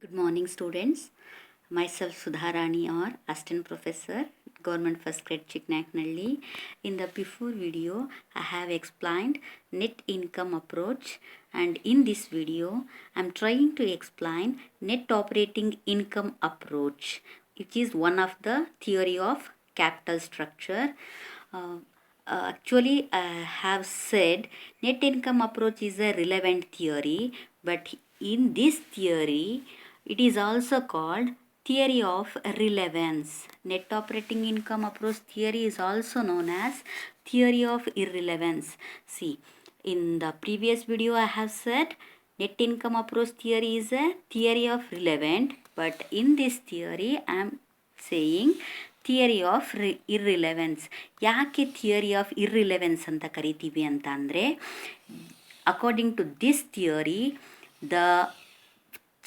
Good morning, students. Myself Sudharani or Assistant Professor, Government First Grade Chiknaknalli. In the before video, I have explained net income approach, and in this video, I am trying to explain net operating income approach, which is one of the theory of capital structure. Actually, I have said net income approach is a relevant theory, but in this theory, it is also called theory of relevance. Net operating income approach theory is also known as theory of irrelevance. See, in the previous video I have said net income approach theory is a theory of relevant, but in this theory I am saying theory of irrelevance. ಯಾಕೆ theory of irrelevance ಅಂತ ಕರಿತೀವಿ ಅಂತ ಅಂದರೆ, according to this theory the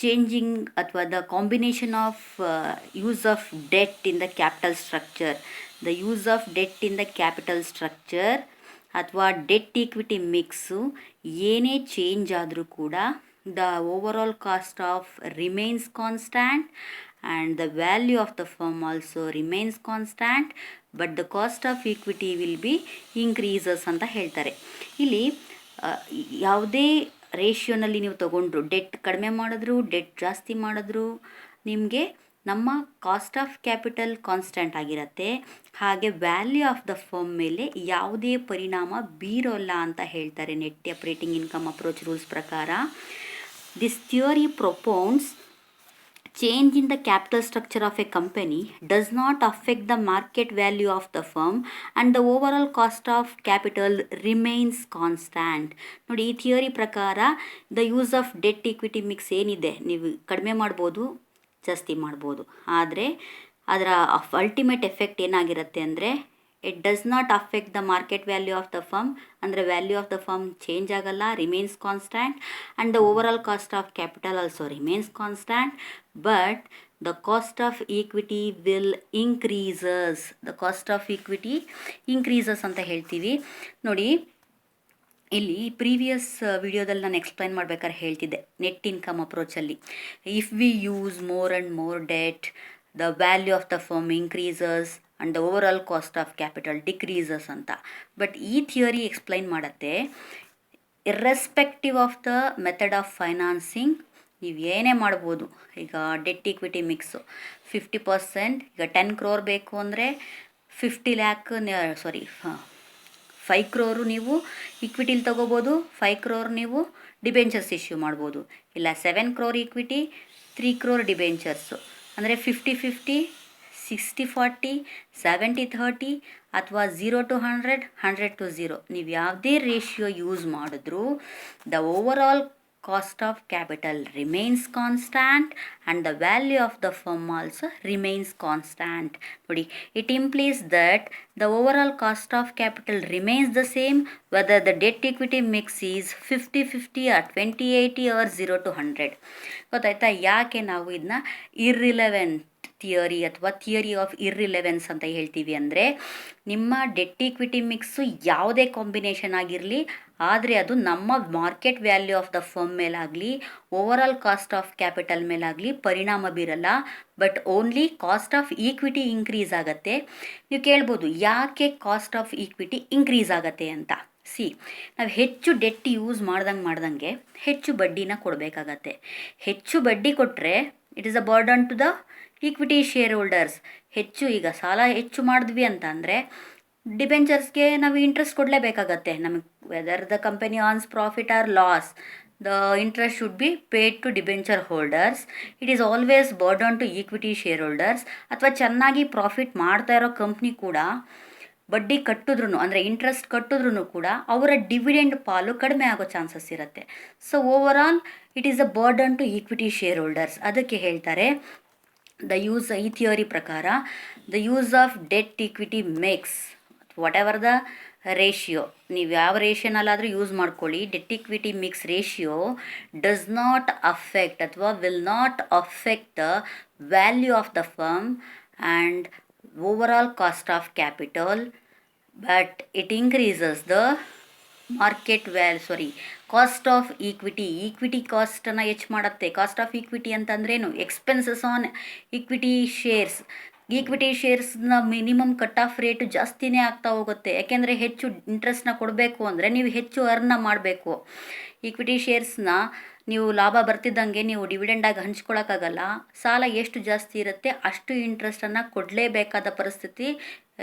changing ಅಥವಾ the combination of use of debt in the capital structure, the use of debt in the capital structure ಅಥವಾ debt equity mix ಏನೇ change ಆದರೂ ಕೂಡ the overall cost of remains constant and the value of the firm also remains constant, but the cost of equity will be increases ಅಂತ ಹೇಳ್ತಾರೆ. ಇಲ್ಲಿ ಯಾವುದೇ ರೇಷಿಯೋನಲ್ಲಿ ನೀವು ತಗೊಂಡ್ರು, ಡೆಟ್ ಕಡಿಮೆ ಮಾಡಿದ್ರು ಡೆಟ್ ಜಾಸ್ತಿ ಮಾಡಿದ್ರು ನಿಮಗೆ ನಮ್ಮ ಕಾಸ್ಟ್ ಆಫ್ ಕ್ಯಾಪಿಟಲ್ ಕಾನ್ಸ್ಟೆಂಟ್ ಆಗಿರುತ್ತೆ. ಹಾಗೆ ವ್ಯಾಲ್ಯೂ ಆಫ್ ದ ಫರ್ಮ್ ಮೇಲೆ ಯಾವುದೇ ಪರಿಣಾಮ ಬೀರೋಲ್ಲ ಅಂತ ಹೇಳ್ತಾರೆ net operating income approach rules ಪ್ರಕಾರ. This theory propounds change in the capital structure of a company does not affect the market value of the firm and the overall cost of capital remains constant. ನೋಡಿ, ಈ theory ಪ್ರಕಾರ the use of debt equity mix ಏನಿದೆ, ನೀವು ಕಡಿಮೆ ಮಾಡ್ಬೋದು ಜಾಸ್ತಿ ಮಾಡ್ಬೋದು, ಆದರೆ ಅದರ ಅಲ್ಟಿಮೇಟ್ ಎಫೆಕ್ಟ್ ಏನಾಗಿರುತ್ತೆ ಅಂದರೆ it does not affect the market value of the firm. ಅಂದರೆ value of the firm change ಆಗಲ್ಲ, remains constant, and the overall cost of capital also remains constant, but the cost of equity will increases. The cost of equity increases ಅಂತ ಹೇಳ್ತೀವಿ. ನೋಡಿ, ಇಲ್ಲಿ previous ವಿಡಿಯೋದಲ್ಲಿ ನಾನು explain ಮಾಡ್ಬೇಕಾದ್ರೆ ಹೇಳ್ತಿದ್ದೆ ನೆಟ್ ಇನ್ಕಮ್ ಅಪ್ರೋಚಲ್ಲಿ, if we use more and more debt the value of the firm increases and the overall cost of capital decreases ಅಂತ. ಬಟ್ ಈ ಥಿಯರಿ ಎಕ್ಸ್ಪ್ಲೈನ್ ಮಾಡುತ್ತೆ irrespective of the method of financing ನೀವು ಏನೇ ಮಾಡ್ಬೋದು. ಈಗ debt equity mix 50%, ಈಗ 10 crore ಬೇಕು ಅಂದರೆ 5 crore ನೀವು ಈಕ್ವಿಟಿಲಿ ತೊಗೋಬೋದು, 5 crore ನೀವು ಡಿಬೆಂಚರ್ಸ್ ಇಶ್ಯೂ ಮಾಡ್ಬೋದು. ಇಲ್ಲ 7 crore ಈಕ್ವಿಟಿ, 3 crore ಡಿಬೆಂಚರ್ಸು, ಅಂದರೆ 50-50, 60-40, 70-30 ಅಥವಾ 0-100, 100-0, ನೀವು ಯಾವುದೇ ರೇಷಿಯೋ ಯೂಸ್ ಮಾಡಿದ್ರೂ the overall cost of capital remains constant and the value of the firm also remains constant. ನೋಡಿ, it implies that the overall cost of capital remains the same whether the debt equity mix is 50-50 or 20-80 or 0-100. ಗೊತ್ತಾಯ್ತಾ ಯಾಕೆ ನಾವು ಇದನ್ನ irrelevant theory ಅಥವಾ theory of irrelevance ಅಂತ ಹೇಳ್ತೀವಿ ಅಂದರೆ, ನಿಮ್ಮ ಡೆಟ್ ಈಕ್ವಿಟಿ ಮಿಕ್ಸು ಯಾವುದೇ ಕಾಂಬಿನೇಷನ್ ಆಗಿರಲಿ, ಆದರೆ ಅದು ನಮ್ಮ market value of the firm ಮೇಲಾಗಲಿ ಓವರಾಲ್ ಕಾಸ್ಟ್ ಆಫ್ ಕ್ಯಾಪಿಟಲ್ ಮೇಲಾಗಲಿ ಪರಿಣಾಮ ಬೀರಲ್ಲ, but only cost of equity increase ಆಗುತ್ತೆ. ನೀವು ಕೇಳ್ಬೋದು ಯಾಕೆ ಕಾಸ್ಟ್ ಆಫ್ ಈಕ್ವಿಟಿ ಇನ್ಕ್ರೀಸ್ ಆಗುತ್ತೆ ಅಂತ. ನಾವು ಹೆಚ್ಚು ಡೆಟ್ ಯೂಸ್ ಮಾಡ್ದಂಗೆ ಹೆಚ್ಚು ಬಡ್ಡಿನ ಕೊಡಬೇಕಾಗತ್ತೆ. ಹೆಚ್ಚು ಬಡ್ಡಿ ಕೊಟ್ಟರೆ it is a burden to the equity share holders. ಈಗ ಸಾಲ ಹೆಚ್ಚು ಮಾಡಿದ್ವಿ ಅಂತ ಅಂದರೆ ಡಿಬೆಂಚರ್ಸ್ಗೆ ನಾವು ಇಂಟ್ರೆಸ್ಟ್ ಕೊಡಲೇಬೇಕಾಗತ್ತೆ. ನಮಗೆ whether the company earns profit or loss, the interest should be paid to debenture holders. It is always burden to equity share holders. ಅಥವಾ ಚೆನ್ನಾಗಿ ಪ್ರಾಫಿಟ್ ಮಾಡ್ತಾ ಇರೋ ಕಂಪ್ನಿ ಕೂಡ ಬಡ್ಡಿ ಕಟ್ಟಿದ್ರೂ ಅಂದರೆ ಇಂಟ್ರೆಸ್ಟ್ ಕಟ್ಟಿದ್ರೂ ಕೂಡ ಅವರ ಡಿವಿಡೆಂಡ್ ಪಾಲು ಕಡಿಮೆ ಆಗೋ ಚಾನ್ಸಸ್ ಇರುತ್ತೆ. So overall it is a burden to equity share holders. ಅದಕ್ಕೆ ಹೇಳ್ತಾರೆ ಈ ಥಿಯರಿ ಪ್ರಕಾರ the use of debt equity mix, whatever the ratio, ನೀವು ಯಾವ ರೇಷಿಯೋನಲ್ಲಾದರೂ ಯೂಸ್ ಮಾಡ್ಕೊಳ್ಳಿ, debt equity mix ratio does not affect ಅಥವಾ will not affect the value of the firm and overall cost of capital, but it increases the cost of equity ಕಾಸ್ಟನ್ನು ಹೆಚ್ಚು ಮಾಡುತ್ತೆ. Cost of equity ಅಂತಂದ್ರೇನು? Expenses on equity shares. Equity ಶೇರ್ಸ್ನ minimum cut off rate ಜಾಸ್ತಿನೇ ಆಗ್ತಾ ಹೋಗುತ್ತೆ. ಯಾಕೆಂದರೆ ಹೆಚ್ಚು ಇಂಟ್ರೆಸ್ಟ್ನ ಕೊಡಬೇಕು ಅಂದರೆ ನೀವು ಹೆಚ್ಚು ಅರ್ನ ಮಾಡಬೇಕು. ಈಕ್ವಿಟಿ ಶೇರ್ಸ್ನ ನೀವು ಲಾಭ ಬರ್ತಿದ್ದಂಗೆ ನೀವು ಡಿವಿಡೆಂಡಾಗಿ ಹಂಚ್ಕೊಳ್ಳೋಕ್ಕಾಗಲ್ಲ. ಸಾಲ ಎಷ್ಟು ಜಾಸ್ತಿ ಇರುತ್ತೆ ಅಷ್ಟು ಇಂಟ್ರೆಸ್ಟನ್ನು ಕೊಡಲೇಬೇಕಾದ ಪರಿಸ್ಥಿತಿ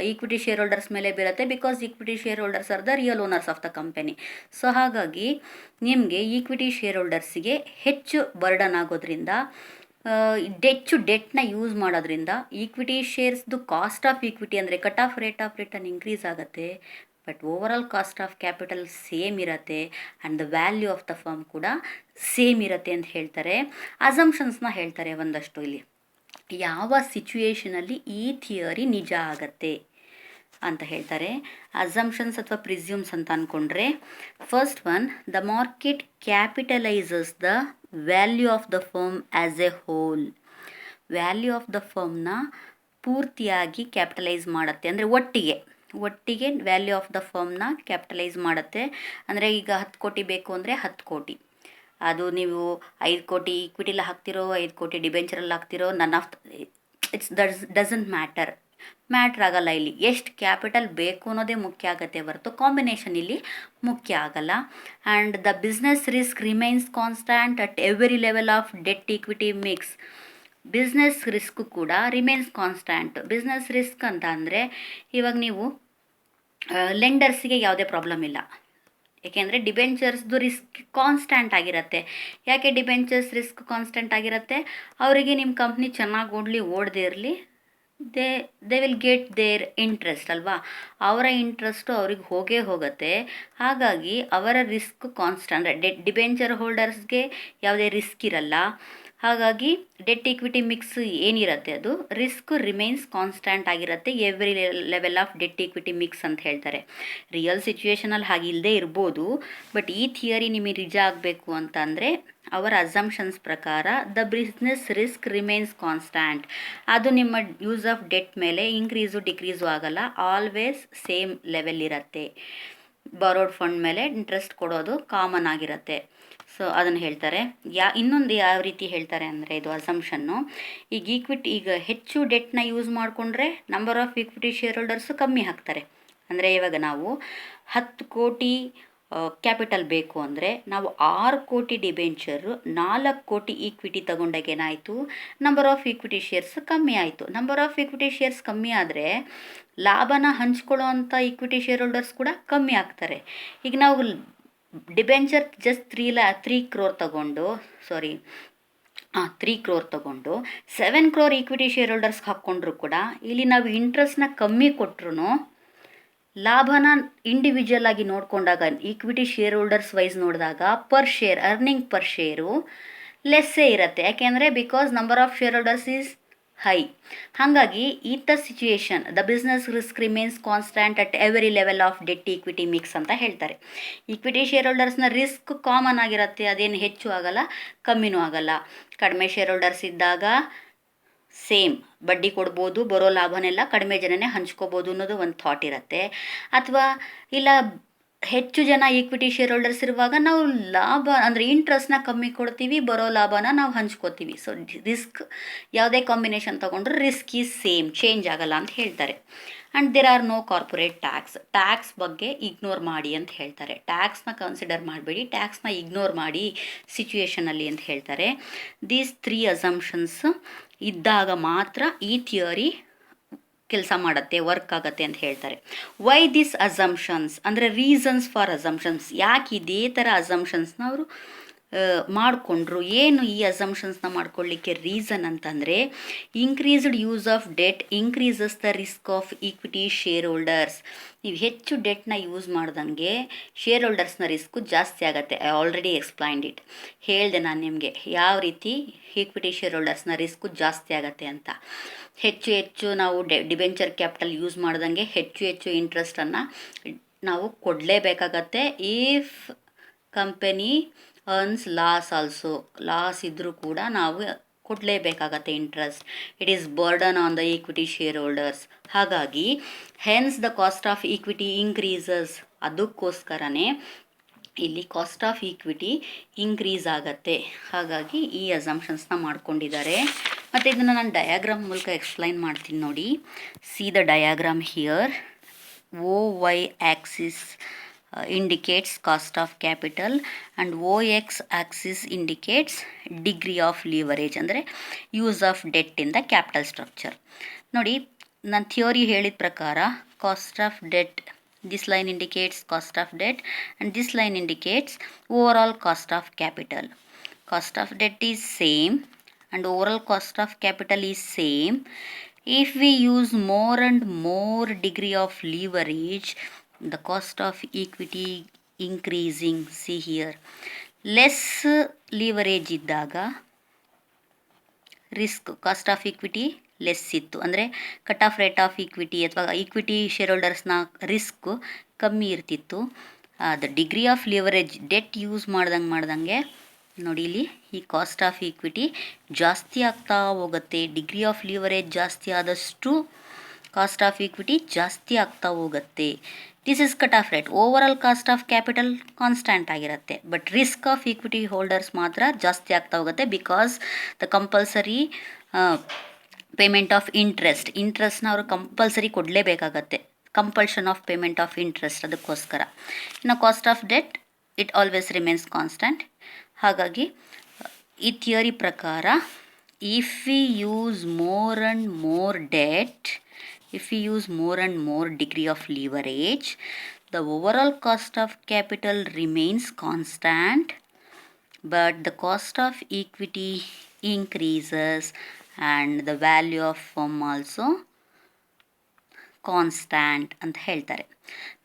ಈಕ್ವಿಟಿ ಶೇರ್ ಹೋಲ್ಡರ್ಸ್ ಮೇಲೆ ಬೀರುತ್ತೆ. Because equity share holders are the real owners of the company. So ಹಾಗಾಗಿ ನಿಮಗೆ ಈಕ್ವಿಟಿ ಶೇರ್ ಹೋಲ್ಡರ್ಸಿಗೆ ಹೆಚ್ಚು ಬರ್ಡನ್ ಆಗೋದ್ರಿಂದ, ಹೆಚ್ಚು ಡೆಟ್ನ ಯೂಸ್ ಮಾಡೋದ್ರಿಂದ ಈಕ್ವಿಟಿ ಶೇರ್ಸ್ದು ಕಾಸ್ಟ್ ಆಫ್ ಈಕ್ವಿಟಿ ಅಂದರೆ cut off rate of return increase ಆಗುತ್ತೆ. But overall cost of capital same ಇರುತ್ತೆ and the value of the firm ಕೂಡ ಸೇಮ್ ಇರುತ್ತೆ ಅಂತ ಹೇಳ್ತಾರೆ. ಅಸಂಪ್ಷನ್ಸ್ನ ಹೇಳ್ತಾರೆ ಒಂದಷ್ಟು. ಇಲ್ಲಿ ಯಾವ ಸಿಚುಯೇಷನಲ್ಲಿ ಈ ಥಿಯರಿ ನಿಜ ಆಗತ್ತೆ ಅಂತ ಹೇಳ್ತಾರೆ. ಅಸಂಪ್ಷನ್ಸ್ ಅಥವಾ ಪ್ರಿಸ್ಯೂಮ್ಸ್ ಅಂತ ಅಂದ್ಕೊಂಡ್ರೆ, first one, the market capitalises the value of the firm as a whole. Value of the ಫರ್ಮ್ನ ಪೂರ್ತಿಯಾಗಿ ಕ್ಯಾಪಿಟಲೈಸ್ ಮಾಡುತ್ತೆ, ಅಂದರೆ ಒಟ್ಟಿಗೆ ವ್ಯಾಲ್ಯೂ ಆಫ್ ದ ಫರ್ಮ್ನ ಕ್ಯಾಪಿಟಲೈಸ್ ಮಾಡುತ್ತೆ. ಅಂದರೆ ಈಗ 10 ಕೋಟಿ ಬೇಕು ಅಂದರೆ 10 ಕೋಟಿ, ಅದು ನೀವು 5 ಕೋಟಿ ಈಕ್ವಿಟಿಲ್ಲ ಹಾಕ್ತಿರೋ 5 ಕೋಟಿ ಡಿಬೆಂಚರಲ್ಲಿ ಹಾಕ್ತಿರೋ, none of it's doesn't matter ಆಗಲ್ಲ. ಇಲ್ಲಿ ಎಷ್ಟು ಕ್ಯಾಪಿಟಲ್ ಬೇಕು ಅನ್ನೋದೇ ಮುಖ್ಯ ಆಗುತ್ತೆ ಹೊರತು ಕಾಂಬಿನೇಷನ್ ಇಲ್ಲಿ ಮುಖ್ಯ ಆಗಲ್ಲ. And the business risk remains constant at every level of debt equity mix. Business risk ಕೂಡ ರಿಮೈನ್ಸ್ ಕಾನ್ಸ್ಟ್ಯಾಂಟ್. ಬಿಸ್ನೆಸ್ ರಿಸ್ಕ್ ಅಂತ ಅಂದರೆ ಇವಾಗ ನೀವು ಲೆಂಡರ್ಸಿಗೆ ಯಾವುದೇ ಪ್ರಾಬ್ಲಮ್ ಇಲ್ಲ, ಏಕೆಂದರೆ ಡಿಬೆಂಚರ್ಸ್ದು ರಿಸ್ಕ್ ಕಾನ್ಸ್ಟ್ಯಾಂಟ್ ಆಗಿರುತ್ತೆ. ಯಾಕೆ ಡಿಬೆಂಚರ್ಸ್ ರಿಸ್ಕ್ ಕಾನ್ಸ್ಟೆಂಟ್ ಆಗಿರುತ್ತೆ? ಅವರಿಗೆ ನಿಮ್ಮ ಕಂಪ್ನಿ ಚೆನ್ನಾಗಿ ಓಡದೇ ಇರಲಿ, they will get their interest ಅಲ್ವಾ, ಅವರ ಇಂಟ್ರೆಸ್ಟು ಅವ್ರಿಗೆ ಹೋಗುತ್ತೆ. ಹಾಗಾಗಿ ಅವರ ರಿಸ್ಕ್ ಕಾನ್ಸ್ಟೆಂಟ್. ಡಿಬೆಂಚರ್ ಹೋಲ್ಡರ್ಸ್ಗೆ ಯಾವುದೇ ರಿಸ್ಕ್ ಇರಲ್ಲ. ಹಾಗಾಗಿ ಡೆಟ್ ಈಕ್ವಿಟಿ ಮಿಕ್ಸ್ ಏನಿರುತ್ತೆ ಅದು ರಿಸ್ಕ್ ರಿಮೈನ್ಸ್ ಕಾನ್ಸ್ಟ್ಯಾಂಟ್ ಆಗಿರುತ್ತೆ every level of debt equity mix ಅಂತ ಹೇಳ್ತಾರೆ. ರಿಯಲ್ ಸಿಚುಯೇಷನಲ್ಲಿ ಹಾಗೆ ಇಲ್ಲದೆ ಇರ್ಬೋದು, ಬಟ್ ಈ ಥಿಯರಿ ನಿಮಗೆ ನಿಜ ಆಗಬೇಕು ಅಂತಂದರೆ ಅವರ ಅಸಂಪ್ಷನ್ಸ್ ಪ್ರಕಾರ the business risk remains constant. ಅದು ನಿಮ್ಮ ಯೂಸ್ ಆಫ್ ಡೆಟ್ ಮೇಲೆ ಇನ್ಕ್ರೀಸು ಡಿಕ್ರೀಸು ಆಗಲ್ಲ, ಆಲ್ವೇಸ್ ಸೇಮ್ ಲೆವೆಲ್ ಇರುತ್ತೆ. ಬಾರೋಡ್ ಫಂಡ್ ಮೇಲೆ ಇಂಟ್ರೆಸ್ಟ್ ಕೊಡೋದು ಕಾಮನ್ ಆಗಿರುತ್ತೆ. ಸೊ ಅದನ್ನು ಹೇಳ್ತಾರೆ. ಇನ್ನೊಂದು ಯಾವ ರೀತಿ ಹೇಳ್ತಾರೆ ಅಂದರೆ, ಇದು ಅಸಂಪ್ಷನ್ನು, ಈಗ ಹೆಚ್ಚು ಡೆಟ್ನ ಯೂಸ್ ಮಾಡಿಕೊಂಡ್ರೆ number of equity share holders ಕಮ್ಮಿ ಹಾಕ್ತಾರೆ. ಅಂದರೆ ಇವಾಗ ನಾವು 10 ಕೋಟಿ ಕ್ಯಾಪಿಟಲ್ ಬೇಕು ಅಂದರೆ ನಾವು 6 ಕೋಟಿ ಡಿಬೆಂಚರು 4 ಕೋಟಿ ಈಕ್ವಿಟಿ ತಗೊಂಡಾಗ ಏನಾಯಿತು, ನಂಬರ್ ಆಫ್ ಈಕ್ವಿಟಿ ಶೇರ್ಸ್ ಕಮ್ಮಿ ಆಯಿತು. ನಂಬರ್ ಆಫ್ ಈಕ್ವಿಟಿ ಶೇರ್ಸ್ ಕಮ್ಮಿ ಆದರೆ ಲಾಭನ ಹಂಚ್ಕೊಳ್ಳೋ ಅಂಥ ಈಕ್ವಿಟಿ ಶೇರ್ ಹೋಲ್ಡರ್ಸ್ ಕೂಡ ಕಮ್ಮಿ ಆಗ್ತಾರೆ. ಈಗ ನಾವು ಡಿಬೆಂಚರ್ ಜಸ್ಟ್ 3 ಕ್ರೋರ್ ತಗೊಂಡು 7 ಕ್ರೋರ್ ಈಕ್ವಿಟಿ ಶೇರ್ ಹೋಲ್ಡರ್ಸ್ಗೆ ಹಾಕ್ಕೊಂಡ್ರು ಕೂಡ ಇಲ್ಲಿ ನಾವು ಇಂಟ್ರೆಸ್ಟ್ನ ಕಮ್ಮಿ ಕೊಟ್ಟರು ಲಾಭನ ಇಂಡಿವಿಜುವಲ್ ಆಗಿ ನೋಡಿಕೊಂಡಾಗ ಈಕ್ವಿಟಿ ಶೇರ್ ಹೋಲ್ಡರ್ಸ್ ವೈಸ್ ನೋಡಿದಾಗ per share earning per share ಲೆಸ್ಸೇ ಇರುತ್ತೆ. ಯಾಕೆಂದರೆ because number of share holders is high. ಹಾಗಾಗಿ ಈತ situation the business risk remains constant at every level of debt equity mix ಅಂತ ಹೇಳ್ತಾರೆ. ಈಕ್ವಿಟಿ ಶೇರ್ ಹೋಲ್ಡರ್ಸ್ನ risk common ಆಗಿರುತ್ತೆ, ಅದೇನು ಹೆಚ್ಚು ಆಗಲ್ಲ ಕಮ್ಮಿನೂ ಆಗಲ್ಲ. ಕಡಿಮೆ ಶೇರ್ ಹೋಲ್ಡರ್ಸ್ ಇದ್ದಾಗ ಸೇಮ್ ಬಡ್ಡಿ ಕೊಡ್ಬೋದು, ಬರೋ ಲಾಭನೆಲ್ಲ ಕಡಿಮೆ ಜನನೇ ಹಂಚ್ಕೋಬೋದು ಅನ್ನೋದು ಒಂದು ಥಾಟ್ ಇರುತ್ತೆ. ಅಥವಾ ಇಲ್ಲ ಹೆಚ್ಚು ಜನ ಈಕ್ವಿಟಿ ಶೇರ್ ಹೋಲ್ಡರ್ಸ್ ಇರುವಾಗ ನಾವು ಲಾಭ ಅಂದರೆ ಇಂಟ್ರೆಸ್ಟ್ನ ಕಮ್ಮಿ ಕೊಡ್ತೀವಿ, ಬರೋ ಲಾಭನ ನಾವು ಹಂಚ್ಕೋತೀವಿ. ಸೊ ರಿಸ್ಕ್ ಯಾವುದೇ ಕಾಂಬಿನೇಷನ್ ತೊಗೊಂಡ್ರೆ ರಿಸ್ಕ್ ಈಸ್ ಸೇಮ್, ಚೇಂಜ್ ಆಗಲ್ಲ ಅಂತ ಹೇಳ್ತಾರೆ. And there are no corporate tax ಬಗ್ಗೆ ಇಗ್ನೋರ್ ಮಾಡಿ ಅಂತ ಹೇಳ್ತಾರೆ. ಟ್ಯಾಕ್ಸ್ನ ಕನ್ಸಿಡರ್ ಮಾಡಬೇಡಿ, ಟ್ಯಾಕ್ಸ್ನ ಇಗ್ನೋರ್ ಮಾಡಿ ಸಿಚುಯೇಷನಲ್ಲಿ ಅಂತ ಹೇಳ್ತಾರೆ. ದೀಸ್ 3 ಅಸಂಪ್ಷನ್ಸ್ ಇದ್ದಾಗ ಮಾತ್ರ ಈ ಥಿಯರಿ ಕೆಲಸ ಮಾಡುತ್ತೆ, ವರ್ಕ್ ಆಗುತ್ತೆ ಅಂತ ಹೇಳ್ತಾರೆ. ವೈ ದಿಸ್ ಅಸಂಪ್ಷನ್ಸ್ ಅಂದರೆ ರೀಸನ್ಸ್ ಫಾರ್ ಅಸಂಪ್ಷನ್ಸ್, ಯಾಕೆ ಇದೇ ಥರ ಅಸಂಪ್ಷನ್ಸ್ನ ಅವರು ಮಾಡಿಕೊಂಡ್ರು, ಏನು ಈ ಅಸಂಪ್ಷನ್ಸ್ನ ಮಾಡ್ಕೊಳ್ಳಿಕ್ಕೆ ರೀಸನ್ ಅಂತಂದರೆ, increased use of debt increases the risk of equity share holders. ನೀವು ಹೆಚ್ಚು ಡೆಟ್ನ ಯೂಸ್ ಮಾಡ್ದಂಗೆ ಶೇರ್ ಹೋಲ್ಡರ್ಸ್ನ ರಿಸ್ಕು ಜಾಸ್ತಿ ಆಗುತ್ತೆ. ಐ ಆಲ್ರೆಡಿ ಎಕ್ಸ್ಪ್ಲೈನ್ಡ್ ಇಟ್, ಹೇಳಿದೆ ನಾನು ನಿಮಗೆ ಯಾವ ರೀತಿ ಈಕ್ವಿಟಿ ಶೇರ್ ಹೋಲ್ಡರ್ಸ್ನ ರಿಸ್ಕು ಜಾಸ್ತಿ ಆಗುತ್ತೆ ಅಂತ. ಹೆಚ್ಚು ನಾವು ಡಿಬೆಂಚರ್ ಕ್ಯಾಪಿಟಲ್ ಯೂಸ್ ಮಾಡ್ದಂಗೆ ಹೆಚ್ಚು ಇಂಟ್ರೆಸ್ಟನ್ನು ನಾವು ಕೊಡಲೇಬೇಕಾಗತ್ತೆ. ಇಫ್ ಕಂಪನಿ ಅರ್ನ್ಸ್ ಲಾಸ್ ಇದ್ದರೂ ಕೂಡ ನಾವು ಕೊಡಲೇಬೇಕಾಗತ್ತೆ interest. It is burden on the equity share holders. ಹಾಗಾಗಿ hence the cost of equity increases. ಅದಕ್ಕೋಸ್ಕರನೇ ಇಲ್ಲಿ ಕಾಸ್ಟ್ ಆಫ್ ಈಕ್ವಿಟಿ ಇನ್ಕ್ರೀಸ್ ಆಗತ್ತೆ. ಹಾಗಾಗಿ ಈ ಅಸಂಪ್ಷನ್ಸ್ನ ಮಾಡ್ಕೊಂಡಿದ್ದಾರೆ. ಮತ್ತು ಇದನ್ನು ನಾನು ಡಯಾಗ್ರಾಮ್ ಮೂಲಕ ಎಕ್ಸ್ಪ್ಲೈನ್ ಮಾಡ್ತೀನಿ ನೋಡಿ. See the diagram here. O Y axis indicates cost of capital and OX axis indicates degree of leverage, ಅಂದರೆ use of debt in the capital structure. ನೋಡಿ, ನಾನು ಥಿಯೋರಿ ಹೇಳಿದ ಪ್ರಕಾರ cost of debt, this line indicates cost of debt and this line indicates overall cost of capital. Cost of debt is same and overall cost of capital is same. If we use more and more degree of leverage, the cost of equity increasing. See here, less leverage ಇದ್ದಾಗ risk cost of equity less ಇತ್ತು, ಅಂದರೆ cut off rate of equity ಅಥವಾ equity share ಹೋಲ್ಡರ್ಸ್ನ risk ಕಮ್ಮಿ ಇರ್ತಿತ್ತು. The degree of leverage debt use ಮಾಡ್ದಂಗೆ ನೋಡಿ ಇಲ್ಲಿ ಈ ಕಾಸ್ಟ್ ಆಫ್ ಈಕ್ವಿಟಿ ಜಾಸ್ತಿ ಆಗ್ತಾ ಹೋಗುತ್ತೆ. ಡಿಗ್ರಿ ಆಫ್ ಲಿವರೇಜ್ ಜಾಸ್ತಿ ಆದಷ್ಟು ಕಾಸ್ಟ್ ಆಫ್ ಈಕ್ವಿಟಿ ಜಾಸ್ತಿ ಆಗ್ತಾ ಹೋಗುತ್ತೆ. This is cut off rate. Overall cost of capital constant ಆಗಿರುತ್ತೆ, but risk of equity holders ಮಾತ್ರ ಜಾಸ್ತಿ ಆಗ್ತಾ ಹೋಗುತ್ತೆ. Because the compulsory payment of ಇಂಟ್ರೆಸ್ಟ್ನ ಅವರು ಕಂಪಲ್ಸರಿ ಕೊಡಲೇಬೇಕಾಗತ್ತೆ. Compulsion of payment of interest, ಅದಕ್ಕೋಸ್ಕರ. ಇನ್ನು cost of debt it always remains constant. ಹಾಗಾಗಿ ಈ ಥಿಯರಿ ಪ್ರಕಾರ if we use more and more debt, if we use more and more degree of leverage, the overall cost of capital remains constant, but the cost of equity increases and the value of firm also constant ಅಂತ ಹೇಳ್ತಾರೆ.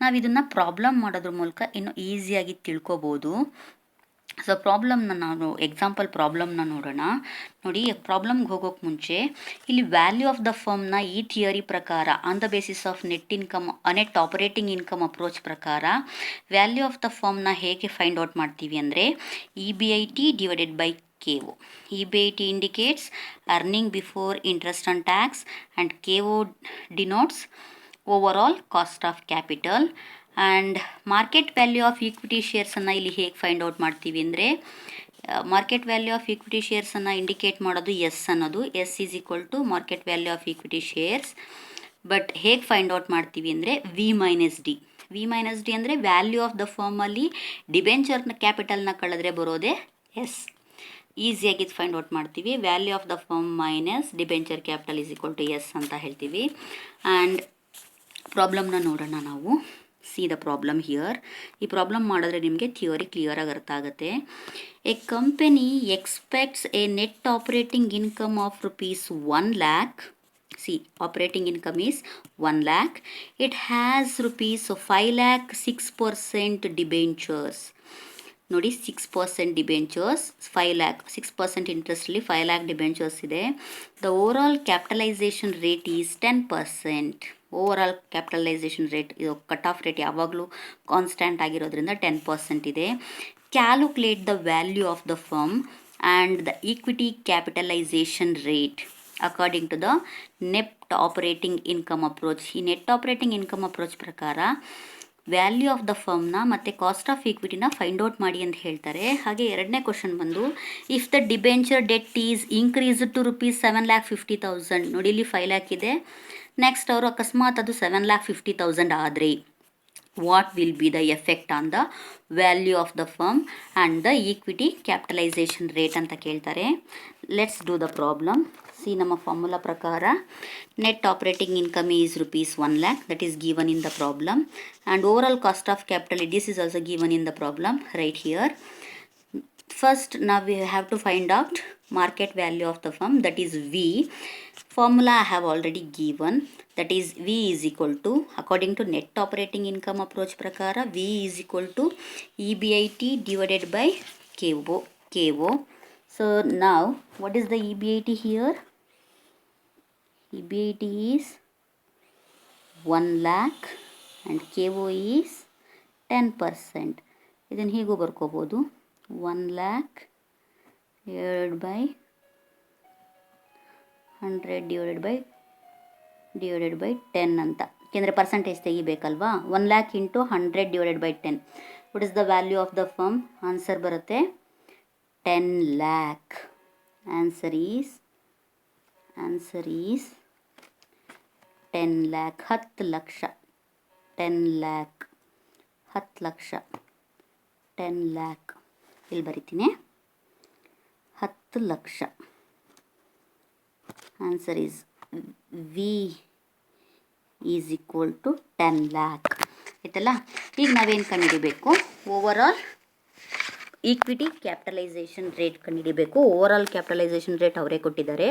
ನಾವು ಇದನ್ನು problem ಮಾಡೋದ್ರ ಮೂಲಕ ಇನ್ನೂ ಈಸಿಯಾಗಿ ತಿಳ್ಕೊಬೋದು. So ಪ್ರಾಬ್ಲಮ್ನ ನಾವು ಎಕ್ಸಾಂಪಲ್ ಪ್ರಾಬ್ಲಮ್ನ ನೋಡೋಣ. ನೋಡಿ, ಪ್ರಾಬ್ಲಮ್ಗೆ ಹೋಗೋಕ್ಕೆ ಮುಂಚೆ ಇಲ್ಲಿ ವ್ಯಾಲ್ಯೂ ಆಫ್ ದ ಫರ್ಮ್ನ ಈ ಥಿಯರಿ ಪ್ರಕಾರ on the basis of net operating income approach ಪ್ರಕಾರ ವ್ಯಾಲ್ಯೂ ಆಫ್ ದ ಫರ್ಮ್ನ ಹೇಗೆ ಫೈಂಡ್ ಔಟ್ ಮಾಡ್ತೀವಿ ಅಂದರೆ EBIT divided by KO. EBIT indicates earning before interest and tax and KO denotes overall cost of capital. And market value of equity ಶೇರ್ಸನ್ನು ಇಲ್ಲಿ ಹೇಗೆ find out ಮಾಡ್ತೀವಿ ಅಂದರೆ market value of equity ಶೇರ್ಸನ್ನು indicate ಮಾಡೋದು S ಅನ್ನೋದು. S is equal to market value of equity shares. But ಹೇಗೆ find out ಮಾಡ್ತೀವಿ ಅಂದರೆ V ಮೈನಸ್ ಡಿ ಅಂದರೆ ವ್ಯಾಲ್ಯೂ ಆಫ್ ದ ಫರ್ಮಲ್ಲಿ ಡಿಬೆಂಚರ್ನ ಕ್ಯಾಪಿಟಲ್ನ ಕಳೆದ್ರೆ ಬರೋದೇ ಎಸ್. ಈಸಿಯಾಗಿ ಇದು ಫೈಂಡ್ ಔಟ್ ಮಾಡ್ತೀವಿ. Value of the firm minus debenture capital is equal to S ಅಂತ ಹೇಳ್ತೀವಿ. ಆ್ಯಂಡ್ ಪ್ರಾಬ್ಲಮ್ನ ನೋಡೋಣ ನಾವು. C the problem here. ಈ ಪ್ರಾಬ್ಲಮ್ ಮಾಡಿದ್ರೆ ನಿಮಗೆ ಥಿಯೋರಿ ಕ್ಲಿಯರಾಗಿ ಅರ್ಥ ಆಗುತ್ತೆ. A company expects A net operating income of ₹1 lakh. C, operating income is 1 lakh. It has ₹5 lakh 6% debentures. ನೋಡಿ, 6% ಡಿಬೆಂಚರ್ಸ್, 5 lakh 6% ಇಂಟ್ರೆಸ್ಟಲ್ಲಿ 5 lakh ಡಿಬೆಂಚರ್ಸ್ ಇದೆ. The overall capitalisation rate is 10%. Overall capitalisation rate, ಇದು cut off rate ಯಾವಾಗಲೂ constant ಆಗಿರೋದ್ರಿಂದ 10% ಇದೆ. Calculate the value of the firm and the equity capitalisation rate according to the net operating income approach. ಈ net operating income approach ಪ್ರಕಾರ value of the ಫರ್ಮ್ನ ಮತ್ತು cost of ಈಕ್ವಿಟಿನ find out ಮಾಡಿ ಅಂತ ಹೇಳ್ತಾರೆ. ಹಾಗೆ ಎರಡನೇ ಕ್ವಶನ್ ಬಂದು if the debenture debt is increase to ₹7,50,000. ನೋಡಿ, ಇಲ್ಲಿ 5 lakh ಇದೆ. ನೆಕ್ಸ್ಟ್ ಅವರು ಅಕಸ್ಮಾತ್ ಅದು 7,50,000 ಆದರೆ what will be the effect on the value of the firm and the equity capitalisation rate ಅಂತ ಕೇಳ್ತಾರೆ. Let's do the problem. C, ನಮ್ಮ ಫಾರ್ಮುಲಾ ಪ್ರಕಾರ net operating income is ₹1 lakh, that is given in the problem, and overall cost of capital, this is also given in the problem right here. First, now we have to find out market value of the firm, that is V. Formula I have already given, that is V is equal to, according to net operating income approach prakara, V is equal to EBIT divided by KO. So now what is the EBIT here? EBIT is 1 lakh and KO is 10%. ಇದನ್ನು ಹೀಗೂ ಬರ್ಕೋಬೋದು, 1 lakh divided by 100 divided by 10 ಅಂತ. ಏಕೆಂದರೆ percentage ತೆಗಿಬೇಕಲ್ವಾ. 1 lakh into 100 divided by 10. What is the value of the firm? Answer ಬರುತ್ತೆ 10 lakh. Answer is 10 lakh, 10 ಲಕ್ಷ. 10 lakh, 10 ಲಕ್ಷ, 10 lakh. ಇಲ್ಲಿ ಬರಿತೀನಿ 10 ಲಕ್ಷ. Answer is V is equal to 10 lakh. ಆಯ್ತಲ್ಲ. ಈಗ ನಾವೇನು ಕಂಡುಹಿಡಿಬೇಕು? Overall equity capitalisation rate ಕಂಡುಹಿಡಿಬೇಕು. ಓವರ್ ಆಲ್ ಕ್ಯಾಪಿಟಲೈಸೇಷನ್ ರೇಟ್ ಅವರೇ ಕೊಟ್ಟಿದ್ದಾರೆ.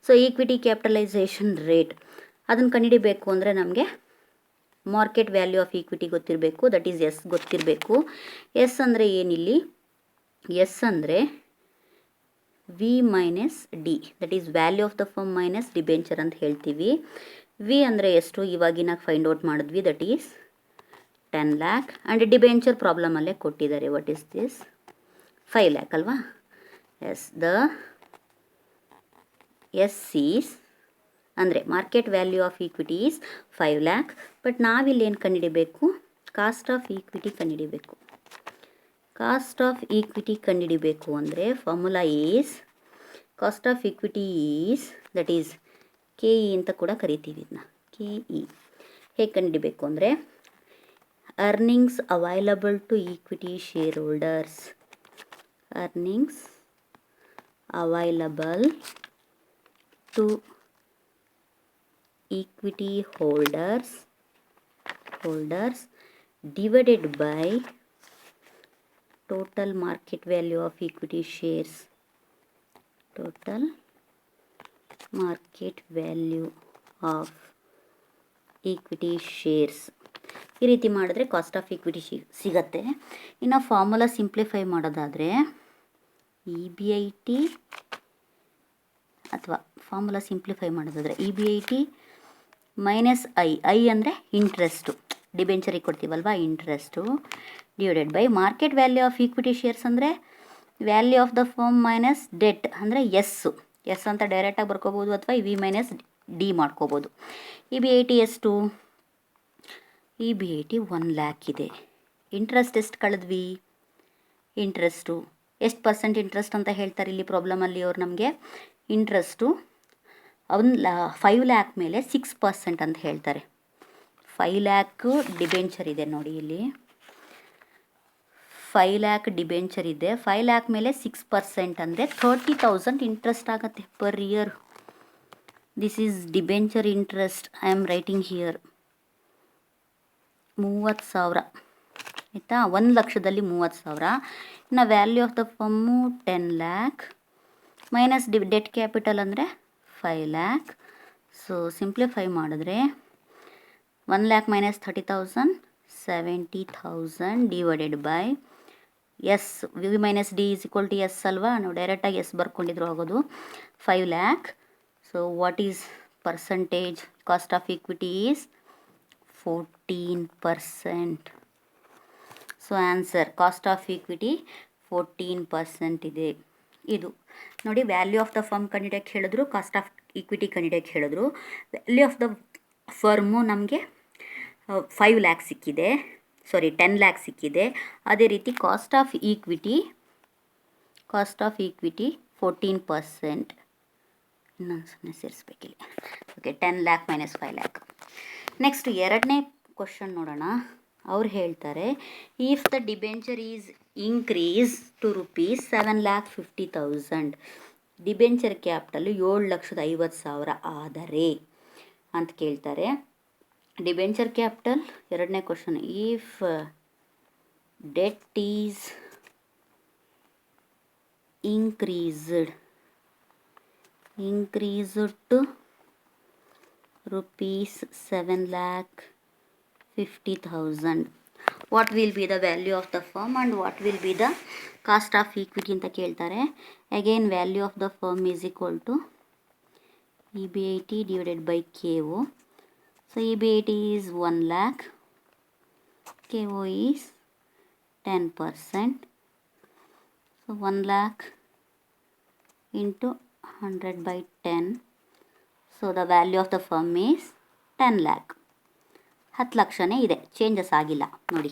ಸೊ ಈಕ್ವಿಟಿ ಕ್ಯಾಪಿಟಲೈಸೇಷನ್ ರೇಟ್ ಅದನ್ನು ಕಂಡುಹಿಡಿಬೇಕು ಅಂದರೆ ನಮಗೆ ಮಾರ್ಕೆಟ್ ವ್ಯಾಲ್ಯೂ ಆಫ್ ಈಕ್ವಿಟಿ ಗೊತ್ತಿರಬೇಕು, ದಟ್ ಈಸ್ ಎಸ್ ಗೊತ್ತಿರಬೇಕು. ಎಸ್ ಅಂದರೆ ಏನಿಲ್ಲಿ? ಎಸ್ ಅಂದರೆ V minus D, that is value of the firm minus debenture ಅಂತ ಹೇಳ್ತೀವಿ. ವಿ ಅಂದರೆ ಎಷ್ಟು? ಇವಾಗಿನ ಫೈಂಡ್ ಔಟ್ ಮಾಡಿದ್ವಿ, that is 10 lakh. And debenture ಪ್ರಾಬ್ಲಮಲ್ಲೇ ಕೊಟ್ಟಿದ್ದಾರೆ. What is this? 5 lakh ಅಲ್ವಾ? ಎಸ್, ದ ಎಸ್ ಈಸ್ ಅಂದರೆ market value of equity is 5 lakh. But ನಾವಿಲ್ಲಿ ಏನು ಕಂಡುಹಿಡಿಬೇಕು? ಕಾಸ್ಟ್ ಆಫ್ ಈಕ್ವಿಟಿ ಕಂಡುಹಿಡಿಬೇಕು. ಕಾಸ್ಟ್ ಆಫ್ ಈಕ್ವಿಟಿ ಕಂಡುಹಿಡಿಬೇಕು ಅಂದರೆ formula is cost of equity is that is K E ಅಂತ ಕೂಡ ಕರಿತೀವಿ ಇದನ್ನ, ಕೆ ಇ. ಹೇಗೆ ಕಂಡುಹಿಡಿಬೇಕು ಅಂದರೆ earnings available to equity share holders, earnings available to equity holders divided by total market value of equity shares, total market value of equity shares. ಈ ರೀತಿ ಮಾಡಿದ್ರೆ ಕಾಸ್ಟ್ ಆಫ್ ಈಕ್ವಿಟಿ ಸಿಗತ್ತೆ. ಇನ್ನು ಫಾರ್ಮುಲಾ ಸಿಂಪ್ಲಿಫೈ ಮಾಡೋದಾದರೆ E B I T ಅಥವಾ formula simplify ಮಾಡೋದಾದರೆ E B I T minus I ಅಂದರೆ interest, ಡಿಬೆಂಚರಿಗೆ ಕೊಡ್ತೀವಲ್ವ interest, divided by market value of equity shares ಅಂದರೆ value of the firm minus debt ಅಂದರೆ ಎಸ್ ಅಂತ ಡೈರೆಕ್ಟಾಗಿ ಬರ್ಕೋಬೋದು ಅಥವಾ ವಿ ಮೈನಸ್ ಡಿ ಮಾಡ್ಕೋಬೋದು. ಇ ಬಿ ಐ ಟಿ ಎಷ್ಟು? E B I T 1 lakh ಇದೆ. ಇಂಟ್ರೆಸ್ಟ್ ಎಷ್ಟು ಕಳೆದ್ವಿ? ಇಂಟ್ರೆಸ್ಟು ಎಷ್ಟು ಪರ್ಸೆಂಟ್ ಇಂಟ್ರೆಸ್ಟ್ ಅಂತ ಹೇಳ್ತಾರೆ ಇಲ್ಲಿ ಪ್ರಾಬ್ಲಮಲ್ಲಿ ಅವ್ರು ನಮಗೆ? ಇಂಟ್ರೆಸ್ಟು 5 lakh ಮೇಲೆ 6% ಅಂತ ಹೇಳ್ತಾರೆ. 5 lakh ಡಿಬೆಂಚರ್ ಇದೆ ನೋಡಿ, ಇಲ್ಲಿ 5 lakh ಡಿಬೆಂಚರ್ ಇದೆ. 5 lakh ಮೇಲೆ 6% ಅಂದರೆ 30,000 ಇಂಟ್ರೆಸ್ಟ್ ಆಗುತ್ತೆ per year. This is debenture interest I am writing here. 30,000 ಆಯಿತಾ? 1 ಲಕ್ಷದಲ್ಲಿ 30,000. ಇನ್ನು value of the firm 10 lakh minus debt capital ಅಂದರೆ 5 lakh. ಸೊ ಸಿಂಪ್ಲಿಫೈ ಮಾಡಿದ್ರೆ 1 lakh minus 30,000 70,000 divided by S, V minus D is equal to S ಅಲ್ವಾ? ನಾವು ಡೈರೆಕ್ಟಾಗಿ S ಬರ್ಕೊಂಡಿದ್ರು ಆಗೋದು 5 lakh. So what is percentage? Cost of equity is 14%. So answer cost of equity 14% ಇದೆ. ಇದು ನೋಡಿ, ವ್ಯಾಲ್ಯೂ ಆಫ್ ದ ಫರ್ಮ್ ಕಂಡಿಡಿಯೋಕ್ಕೆ ಹೇಳಿದ್ರು, cost of equity ಕಂಡಿಡಿಯೋಕ್ಕೆ ಹೇಳಿದ್ರು. ವ್ಯಾಲ್ಯೂ ಆಫ್ ದ ಫರ್ಮು ನಮಗೆ 5 lakh ಸಿಕ್ಕಿದೆ, 10 lakh ಸಿಕ್ಕಿದೆ. ಅದೇ ರೀತಿ ಕಾಸ್ಟ್ ಆಫ್ ಈಕ್ವಿಟಿ 14%. ಇನ್ನೊಂದು ಸೊನ್ನೆ ಸೇರಿಸ್ಬೇಕಿಲ್ಲ. Okay, 10 lakh minus 5 lakh. Next ಎರಡನೇ ಕ್ವಶನ್ ನೋಡೋಣ. ಅವ್ರು ಹೇಳ್ತಾರೆ, if the debenture is increase to ₹7,50,000, debenture capital 7,50,000 ಆದರೆ ಅಂತ ಕೇಳ್ತಾರೆ. ಡಿಬೆಂಚರ್ ಕ್ಯಾಪಿಟಲ್ ಎರಡನೇ question. If debt is increased to ₹7,50,000, what will be the value of the firm and what will be the cost of equity ಅಂತ ಕೇಳ್ತಾರೆ. again value of the firm is equal to EBIT divided by KO. so EBIT is 1 lakh, KO is 10%. so 1 lakh into 100 by 10. so the value of the firm is 10 lakh. 10 ಲಕ್ಷನೇ ಇದೆ, changes ಆಗಿಲ್ಲ ನೋಡಿ.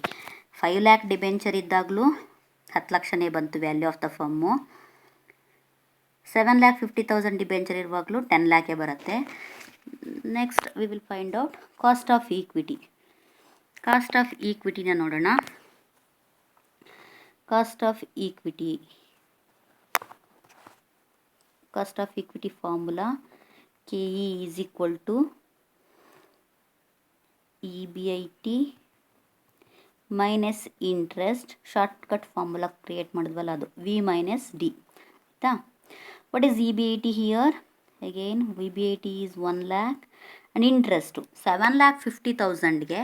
5 lac debenture ಇದ್ದಾಗಲೂ 10 ಲಕ್ಷನೇ ಬಂತು value of the firm. 7,50,000 debenture ಇರುವಾಗಲೂ 10 ಲ್ಯಾಕೇ ಬರುತ್ತೆ. Next we will find out cost of equity. Cost of ಈಕ್ವಿಟಿನ ನೋಡೋಣ. Cost of equity formula KE is equal to EBIT minus interest. Shortcut formula create ಮಾಡಿದ್ವಲ್ಲ ಅದು V ಮೈನಸ್ D ಆಯಿತಾ. What is EBIT here? Again EBIT is 1 lakh and interest 7,50,000ಗೆ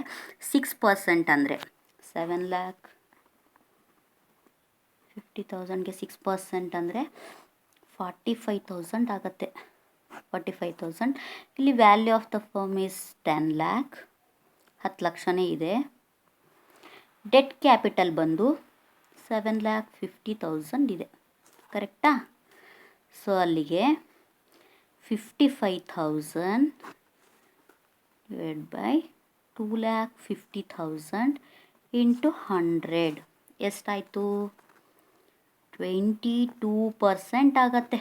6% ಅಂದರೆ 7,50,000ಗೆ 6% ಅಂದರೆ 45,000 ಆಗುತ್ತೆ. 45,000. ಇಲ್ಲಿ value of the firm is 10 lac, 10 ಲಕ್ಷನೇ ಇದೆ. ಡೆಟ್ ಕ್ಯಾಪಿಟಲ್ ಬಂದು 7,50,000 ಇದೆ. ಕರೆಕ್ಟಾ? ಸೊ ಅಲ್ಲಿಗೆ 55,000 ಡಿವೈಡ್ ಬೈ 2,50,000 ಇಂಟು 100 ಎಷ್ಟಾಯಿತು? 22% ಆಗತ್ತೆ.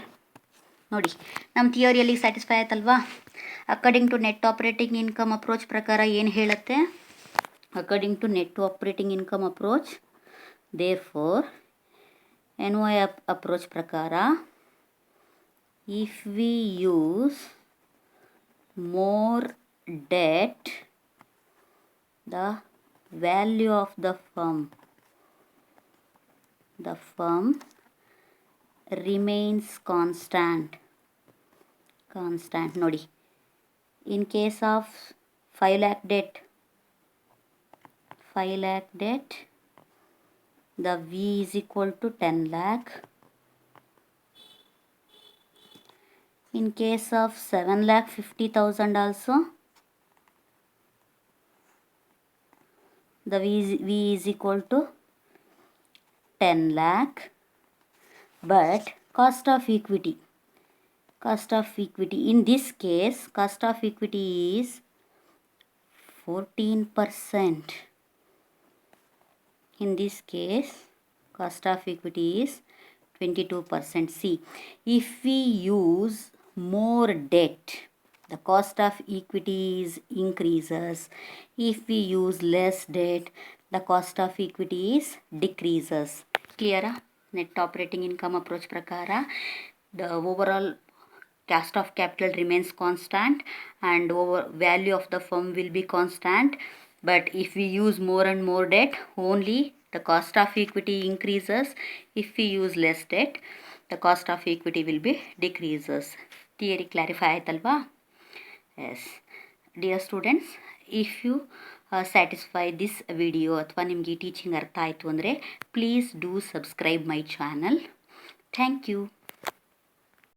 ನೋಡಿ, ನಮ್ಮ ಥಿಯರಿಯಲ್ಲಿ ಸ್ಯಾಟಿಸ್ಫೈ ಆಯ್ತಲ್ವಾ? According to net operating income approach ಪ್ರಕಾರ ಏನು ಹೇಳುತ್ತೆ? According to net operating income approach, therefore NOI approach ಪ್ರಕಾರ, if we use more debt, the value of the firm remains constant. ನೋಡಿ, in case of 5 lakh debt, the V is equal to 10 lakh. In case of 7,50,000 also, the V is equal to 10 lakh. But cost of equity, in this case cost of equity is 14%. In this case cost of equity is 22%. See, if we use more debt, the cost of equity increases. If we use less debt, the cost of equity decreases. Clear? Net operating income approach prakara, the overall cost of capital remains constant and value of the firm will be constant. But if we use more and more debt, only the cost of equity increases. If we use less debt, the cost of equity will be decreases. Theory clarify aitalva? Yes. Dear students, if you satisfy this video ಅಥವಾ ನಿಮಗೆ teaching ಅರ್ಥ ಆಯಿತು ಅಂದರೆ please do subscribe my channel. Thank you.